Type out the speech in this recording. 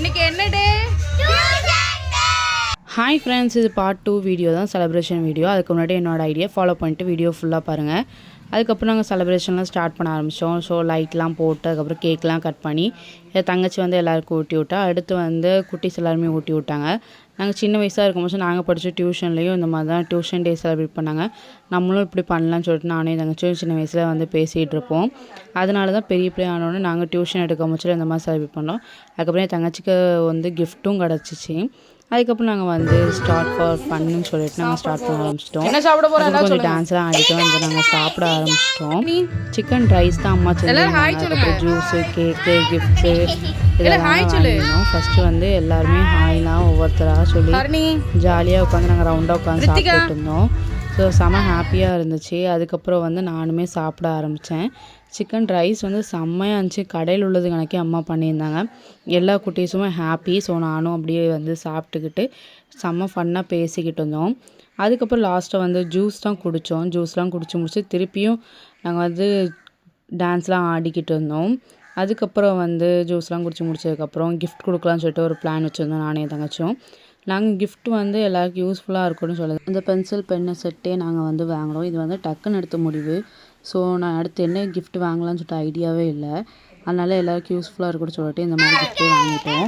இன்னைக்கு என்ன டே? Hi friends, இது பார்ட் 2 வீடியோ தான், செலிப்ரேஷன் வீடியோ. அதுக்கு முன்னாடி என்னோடய ஐடியா ஃபாலோ பண்ணிட்டு வீடியோ ஃபுல்லாக பாருங்கள். அதுக்கப்புறம் நாங்கள் செலிப்ரேஷன்லாம் ஸ்டார்ட் பண்ண ஆரம்பித்தோம். ஸோ லைட்லாம் போட்டு அதுக்கப்புறம் கேக்லாம் கட் பண்ணி என் தங்கச்சி வந்து எல்லாருக்கும் ஊட்டி விட்டா. அடுத்து வந்து குட்டீஸ் எல்லாருமே ஊட்டி விட்டாங்க. நாங்கள் சின்ன வயசாக இருக்கும்போது நாங்கள் படித்த டியூஷன்லேயும் இந்த மாதிரி தான் டியூஷன் டே செலிப்ரேட் பண்ணாங்க. நம்மளும் இப்படி பண்ணலான்னு சொல்லிட்டு நானே தங்கச்சியும் சின்ன வயசில் வந்து பேசிகிட்டு இருப்போம். அதனால தான் பெரிய பிள்ளை ஆனோடனே நாங்கள் டியூஷன் எடுக்க முடிச்சு இந்த மாதிரி செலிப்ரேட் பண்ணோம். அதுக்கப்புறம் என் தங்கச்சிக்கு வந்து கிஃப்ட்டும் கிடச்சிச்சு. அதுக்கப்புறம் நாங்கள் வந்து ஸ்டார்ட் ஃபார் ஃபன்னு சொல்லிட்டு நாங்கள் ஸ்டார்ட் பண்ண ஆரம்பிச்சிட்டோம். என்ன சாப்பிட போறோம்? கொஞ்சம் டான்ஸ்லாம் ஆடிட்டு வந்து நாங்கள் சாப்பிட ஆரம்பிச்சிட்டோம். சிக்கன் ரைஸ் தான் அம்மா செஞ்சாங்க. அதுக்கப்புறம் ஜூஸு, கேக்கு, கிஃப்ட்ஸு இதெல்லாம் வாங்கினோம். ஃபஸ்ட்டு வந்து எல்லாருமே ஹாய்லாம் ஒவ்வொருத்தராக சொல்லி ஜாலியாக உட்காந்து நாங்கள் ரவுண்டாக உட்காந்து சாப்பிட்டுட்டு இருந்தோம். ஸோ செம ஹாப்பியாக இருந்துச்சு. அதுக்கப்புறம் வந்து நானுமே சாப்பிட ஆரம்பித்தேன். சிக்கன் ரைஸ் வந்து செம்மையாக இருந்துச்சு. கடையில் உள்ளது கணக்கே அம்மா பண்ணியிருந்தாங்க. எல்லா குட்டீஸுமே ஹாப்பி. ஸோ நானும் அப்படியே வந்து சாப்பிட்டுக்கிட்டு செம்ம ஃபன்னாக பேசிக்கிட்டு இருந்தோம். அதுக்கப்புறம் லாஸ்ட்டாக வந்து ஜூஸ் தான் குடித்தோம். ஜூஸ்லாம் குடிச்சு முடிச்சு திருப்பியும் நாங்கள் வந்து டான்ஸ்லாம் ஆடிக்கிட்டு இருந்தோம். அதுக்கப்புறம் வந்து ஜூஸ்லாம் குடிச்சு முடிச்சதுக்கப்புறம் கிஃப்ட் கொடுக்கலான்னு சொல்லிட்டு ஒரு பிளான் வச்சுருந்தோம் நானே தங்கச்சும். நாங்கள் கிஃப்ட் வந்து எல்லாருக்கும் யூஸ்ஃபுல்லாக இருக்கும்னு சொல்லுது. இந்த பென்சில் பென்னு செட்டே நாங்கள் வந்து வாங்கினோம். இது வந்து டக்குன்னு எடுத்த முடிவு. ஸோ நான் அடுத்து என்ன கிஃப்ட் வாங்கலாம்னு சொல்லிட்டு ஐடியாவே இல்லை. அதனால் எல்லாருக்கும் யூஸ்ஃபுல்லாக இருக்கும்னு சொல்லிட்டு இந்த மாதிரி கிஃப்ட்டே வாங்கிட்டோம்.